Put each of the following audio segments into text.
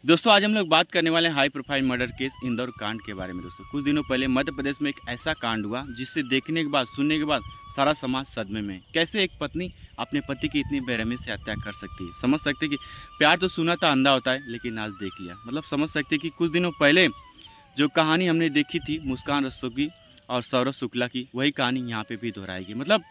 दोस्तों आज हम लोग बात करने वाले हैं high profile murder case Indore कांड के बारे में। दोस्तों कुछ दिनों पहले मध्य प्रदेश में एक ऐसा कांड हुआ जिससे देखने के बाद सुनने के बाद सारा समाज सदमे में है। कैसे एक पत्नी अपने पति की इतनी बेरहमी से हत्या कर सकती है। समझ सकते कि प्यार तो सुना था अंधा होता है, लेकिन आज देख लिया। मतलब समझ सकते कि कुछ दिनों पहले जो कहानी हमने देखी थी मुस्कान रस्तोगी और सौरभ शुक्ला की, वही कहानी यहाँ पे भी दोहराएगी। मतलब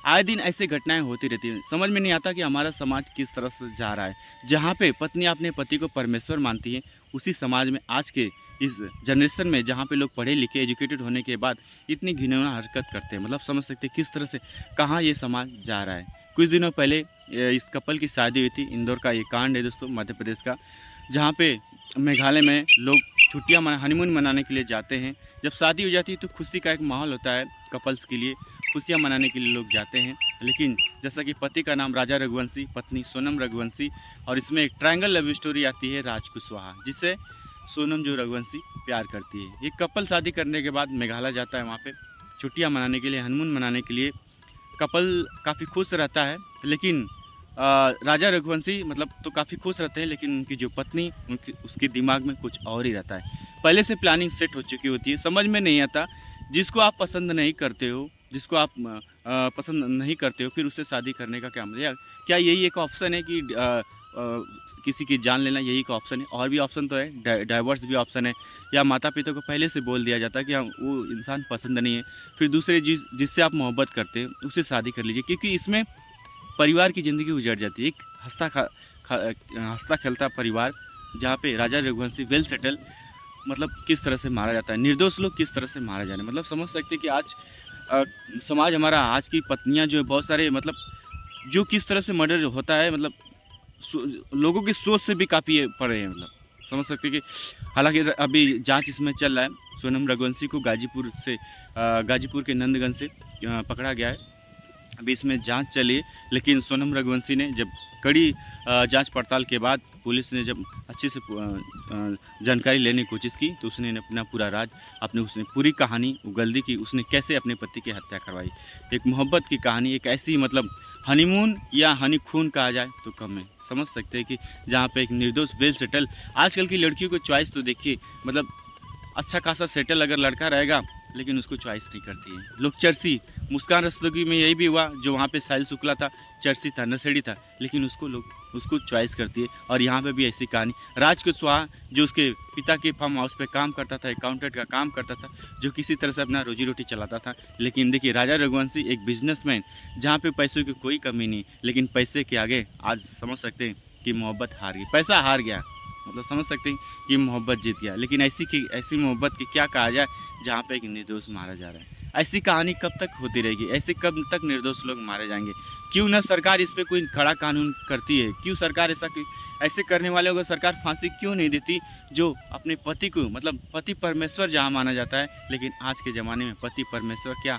आए दिन ऐसी घटनाएं होती रहती हैं। समझ में नहीं आता कि हमारा समाज किस तरह से जा रहा है। जहाँ पे पत्नी अपने पति को परमेश्वर मानती है, उसी समाज में आज के इस जनरेशन में जहाँ पे लोग पढ़े लिखे एजुकेटेड होने के बाद इतनी घिनौना हरकत करते हैं। मतलब समझ सकते हैं किस तरह से कहाँ ये समाज जा रहा है। कुछ दिनों पहले इस कपल की शादी हुई थी। इंदौर का ये कांड है दोस्तों, मध्य प्रदेश का, जहाँ पे मेघालय में लोग छुट्टियाँ हनीमून मनाने के लिए जाते हैं। जब शादी हो जाती है तो खुशी का एक माहौल होता है कपल्स के लिए, खुशियाँ मनाने के लिए लोग जाते हैं। लेकिन जैसा कि पति का नाम राजा रघुवंशी, पत्नी सोनम रघुवंशी, और इसमें एक ट्रायंगल लव स्टोरी आती है राज कुशवाहा, जिससे सोनम जो रघुवंशी प्यार करती है। ये कपल शादी करने के बाद मेघालय जाता है, वहाँ पे छुट्टियाँ मनाने के लिए, हनीमून मनाने के लिए। कपल काफ़ी खुश रहता है, लेकिन राजा रघुवंशी मतलब तो काफ़ी खुश रहते हैं, लेकिन उनकी जो पत्नी उनकी उसके दिमाग में कुछ और ही रहता है। पहले से प्लानिंग सेट हो चुकी होती है। समझ में नहीं आता, जिसको आप पसंद नहीं करते हो, जिसको आप पसंद नहीं करते हो, फिर उससे शादी करने का क्या मतलब? क्या यही एक ऑप्शन है कि किसी की जान लेना यही एक ऑप्शन है? और भी ऑप्शन तो है, डाइवर्स भी ऑप्शन है, या माता पिता को पहले से बोल दिया जाता है कि हाँ वो इंसान पसंद नहीं है, फिर दूसरे जिससे आप मोहब्बत करते हैं उससे शादी कर लीजिए। क्योंकि इसमें परिवार की ज़िंदगी उजड़ जाती है। एक हंसता खेलता परिवार, जहाँ पे राजा रघुवंशी वेल सेटल, मतलब किस तरह से मारा जाता है, निर्दोष लोग किस तरह से मारे जा रहे हैं। मतलब समझ सकते हैं कि आज अ, समाज हमारा, आज की पत्नियां जो है बहुत सारे, मतलब जो किस तरह से मर्डर होता है, मतलब लोगों की सोच से भी काफ़ी परे हैं। मतलब समझ सकते हैं कि हालांकि अभी जांच इसमें चल रहा है। सोनम रघुवंशी को गाजीपुर के नंदगंज से पकड़ा गया है। अभी इसमें जांच चली है, लेकिन सोनम रघुवंशी ने जब कड़ी जांच पड़ताल के बाद पुलिस ने जब अच्छे से जानकारी लेने की कोशिश की, तो उसने अपना पूरा राज, उसने पूरी कहानी उगल दी कि उसने कैसे अपने पति की हत्या करवाई। एक मोहब्बत की कहानी, एक ऐसी, मतलब हनीमून या हनी खून कहा जाए तो कम है। समझ सकते हैं कि जहाँ पे एक निर्दोष वेल सेटल, आजकल की लड़कियों को चॉइस तो देखिए, मतलब अच्छा खासा सेटल अगर लड़का रहेगा, लेकिन उसको चॉइस नहीं करती है लोग। चर्सी मुस्कान रस्तोगी में यही भी हुआ, जो वहाँ पे साहिल शुक्ला था, चर्सी था, नशेड़ी था, लेकिन उसको चॉइस करती है। और यहाँ पे भी ऐसी कहानी, राज कुशवाहा जो उसके पिता के फार्म हाउस पे काम करता था, अकाउंटेंट का काम करता था, जो किसी तरह से अपना रोजी रोटी चलाता था। लेकिन देखिए राजा रघुवंशी एक बिजनेसमैन, जहाँ पे पैसों की कोई कमी नहीं, लेकिन पैसे के आगे आज समझ सकते हैं कि मोहब्बत हार गई, पैसा हार गया। मतलब समझ सकते हैं कि मोहब्बत जीत गया। लेकिन ऐसी मोहब्बत की क्या कहा जाए, जहाँ पे एक निर्दोष मारा जा रहा है। ऐसी कहानी कब तक होती रहेगी? ऐसे कब तक निर्दोष लोग मारे जाएंगे? क्यों ना सरकार इस पे कोई कड़ा कानून करती है? क्यों सरकार ऐसे करने वालों को सरकार फांसी क्यों नहीं देती, जो अपने पति को, मतलब पति परमेश्वर जहाँ माना जाता है, लेकिन आज के ज़माने में पति परमेश्वर क्या,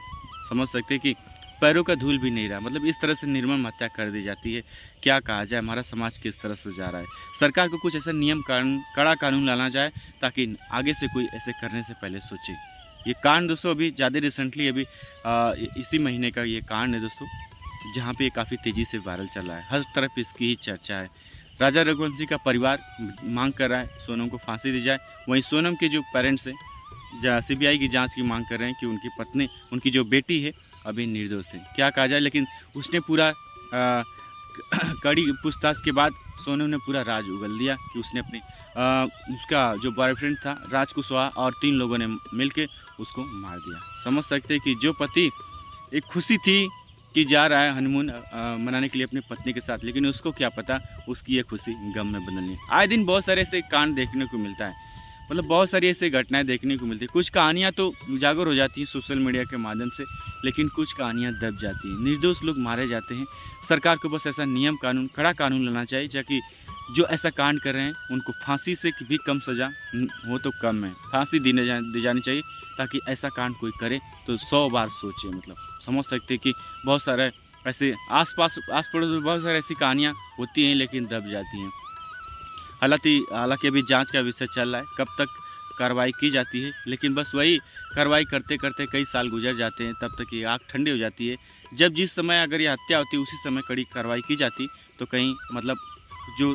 समझ सकते हैं कि पैरों का धूल भी नहीं रहा। मतलब इस तरह से निर्मम हत्या कर दी जाती है। क्या कहा जाए, हमारा समाज किस तरह से जा रहा है? सरकार को कुछ ऐसा नियम कानून, कड़ा कानून लाना जाए, ताकि आगे से कोई ऐसे करने से पहले सोचे। ये कांड दोस्तों अभी ज़्यादा रिसेंटली, अभी इसी महीने का ये कांड है दोस्तों, जहाँ पे ये काफ़ी तेज़ी से वायरल चल रहा है। हर तरफ इसकी ही चर्चा है। राजा रघुवंशी का परिवार मांग कर रहा है सोनम को फांसी दी जाए। वहीं सोनम के जो पेरेंट्स हैं सीबीआई की जांच की मांग कर रहे हैं कि उनकी पत्नी, उनकी जो बेटी है, अभी निर्दोष है। क्या कहा जाए, लेकिन उसने पूरा कड़ी पूछताछ के बाद सोनम ने पूरा राज उगल दिया कि उसने अपने उसका जो बॉयफ्रेंड था राज कुशवाहा और 3 लोगों ने मिलके उसको मार दिया। समझ सकते हैं कि जो पति, एक खुशी थी कि जा रहा है हनीमून मनाने के लिए अपनी पत्नी के साथ, लेकिन उसको क्या पता उसकी ये खुशी गम में बदलनी। आए दिन बहुत सारे ऐसे कांड देखने को मिलता है। मतलब बहुत सारी ऐसी घटनाएं देखने को मिलती है। कुछ कहानियाँ तो उजागर हो जाती हैं सोशल मीडिया के माध्यम से, लेकिन कुछ कहानियाँ दब जाती हैं, निर्दोष लोग मारे जाते हैं। सरकार को बस ऐसा नियम कानून, कड़ा कानून लाना चाहिए, ताकि जो ऐसा कांड कर रहे हैं उनको फांसी से भी कम सज़ा हो तो कम है, फांसी दी जानी चाहिए, ताकि ऐसा कांड कोई करे तो 100 बार सोचे। मतलब समझ सकते हैं कि बहुत सारे ऐसे आस पड़ोस में बहुत सारी ऐसी कहानियाँ होती हैं, लेकिन दब जाती हैं। हालांकि अभी जांच का विषय चल रहा है, कब तक कार्रवाई की जाती है, लेकिन बस वही कार्रवाई करते करते कई साल गुजर जाते हैं, तब तक ये आग ठंडी हो जाती है। जब जिस समय अगर ये हत्या होती है, उसी समय कड़ी कार्रवाई की जाती, तो कहीं मतलब जो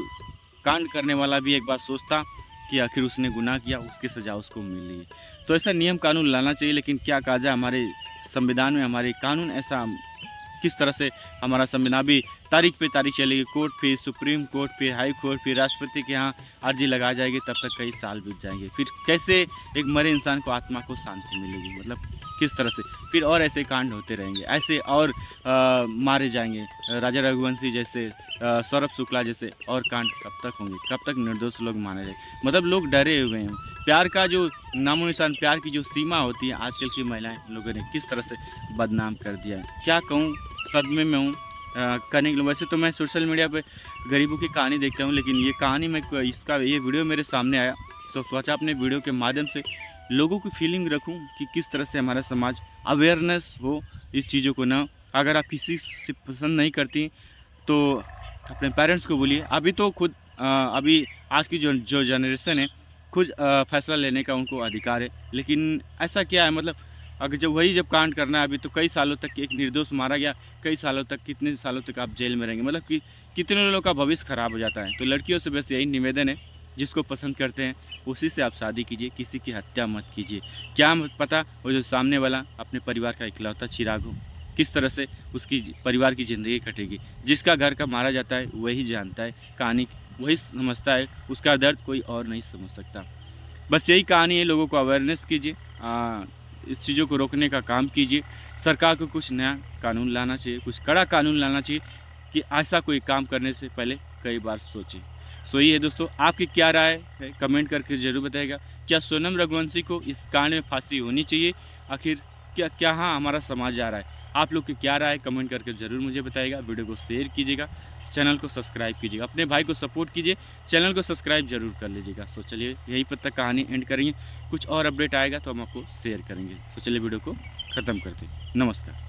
कांड करने वाला भी एक बार सोचता कि आखिर उसने गुनाह किया, उसकी सज़ा उसको मिली। तो ऐसा नियम कानून लाना चाहिए, लेकिन क्या कहा जाए, हमारे संविधान में हमारे कानून ऐसा किस तरह से हमारा संविधान भी तारीख पे तारीख चलेगी, कोर्ट फिर सुप्रीम कोर्ट फिर हाई कोर्ट फिर राष्ट्रपति के यहाँ अर्जी लगाई जाएगी, तब तक कई साल बीत जाएंगे। फिर कैसे एक मरे इंसान को आत्मा को शांति मिलेगी, मतलब किस तरह से फिर और ऐसे कांड होते रहेंगे, ऐसे और मारे जाएंगे, राजा रघुवंशी जैसे, सौरभ शुक्ला जैसे और कांड कब तक होंगे, कब तक निर्दोष लोग मारे जाएंगे। मतलब लोग डरे हुए हैं। प्यार का जो नामो निशान, प्यार की जो सीमा होती है, आजकल की महिलाएं लोगों ने किस तरह से बदनाम कर दिया है, क्या कहूँ, सदमे में हूँ करने के लिए। वैसे तो मैं सोशल मीडिया पे गरीबों की कहानी देखता हूँ, लेकिन ये कहानी में ये वीडियो मेरे सामने आया तो सोचा अपने वीडियो के माध्यम से लोगों की फीलिंग रखूं कि किस तरह से हमारा समाज अवेयरनेस हो इस चीज़ों को ना। अगर आप किसी से पसंद नहीं करती तो अपने पेरेंट्स को बोलिए। अभी तो खुद अभी आज की जो जनरेशन है, खुद फैसला लेने का उनको अधिकार है, लेकिन ऐसा क्या है, मतलब अगर जब कांड करना है, अभी तो कई सालों तक एक निर्दोष मारा गया, कई सालों तक, कितने सालों तक आप जेल में रहेंगे, मतलब कि कितने लोगों का भविष्य खराब हो जाता है। तो लड़कियों से बस यही निवेदन है, जिसको पसंद करते हैं उसी से आप शादी कीजिए, किसी की हत्या मत कीजिए। क्या पता वो जो सामने वाला अपने परिवार का इकलौता चिराग हो, किस तरह से उसकी परिवार की ज़िंदगी कटेगी। जिसका घर का मारा जाता है वही जानता है कहानी, वही समझता है, उसका दर्द कोई और नहीं समझ सकता। बस यही कहानी है, लोगों को अवेयरनेस कीजिए, इस चीज़ों को रोकने का काम कीजिए। सरकार को कुछ नया कानून लाना चाहिए, कुछ कड़ा कानून लाना चाहिए कि ऐसा कोई काम करने से पहले कई बार सोचें। सो ये है दोस्तों, आपकी क्या राय है कमेंट करके ज़रूर बताइएगा। क्या सोनम रघुवंशी को इस कांड में फांसी होनी चाहिए? आखिर क्या हाँ हमारा समाज जा रहा है? आप लोग की क्या राय है कमेंट करके ज़रूर मुझे बताइएगा। वीडियो को शेयर कीजिएगा, चैनल को सब्सक्राइब कीजिएगा, अपने भाई को सपोर्ट कीजिए, चैनल को सब्सक्राइब जरूर कर लीजिएगा। सो चलिए यहीं पर तक कहानी एंड करेंगे, कुछ और अपडेट आएगा तो हम आपको शेयर करेंगे। सो चलिए वीडियो को ख़त्म करते हैं। नमस्कार।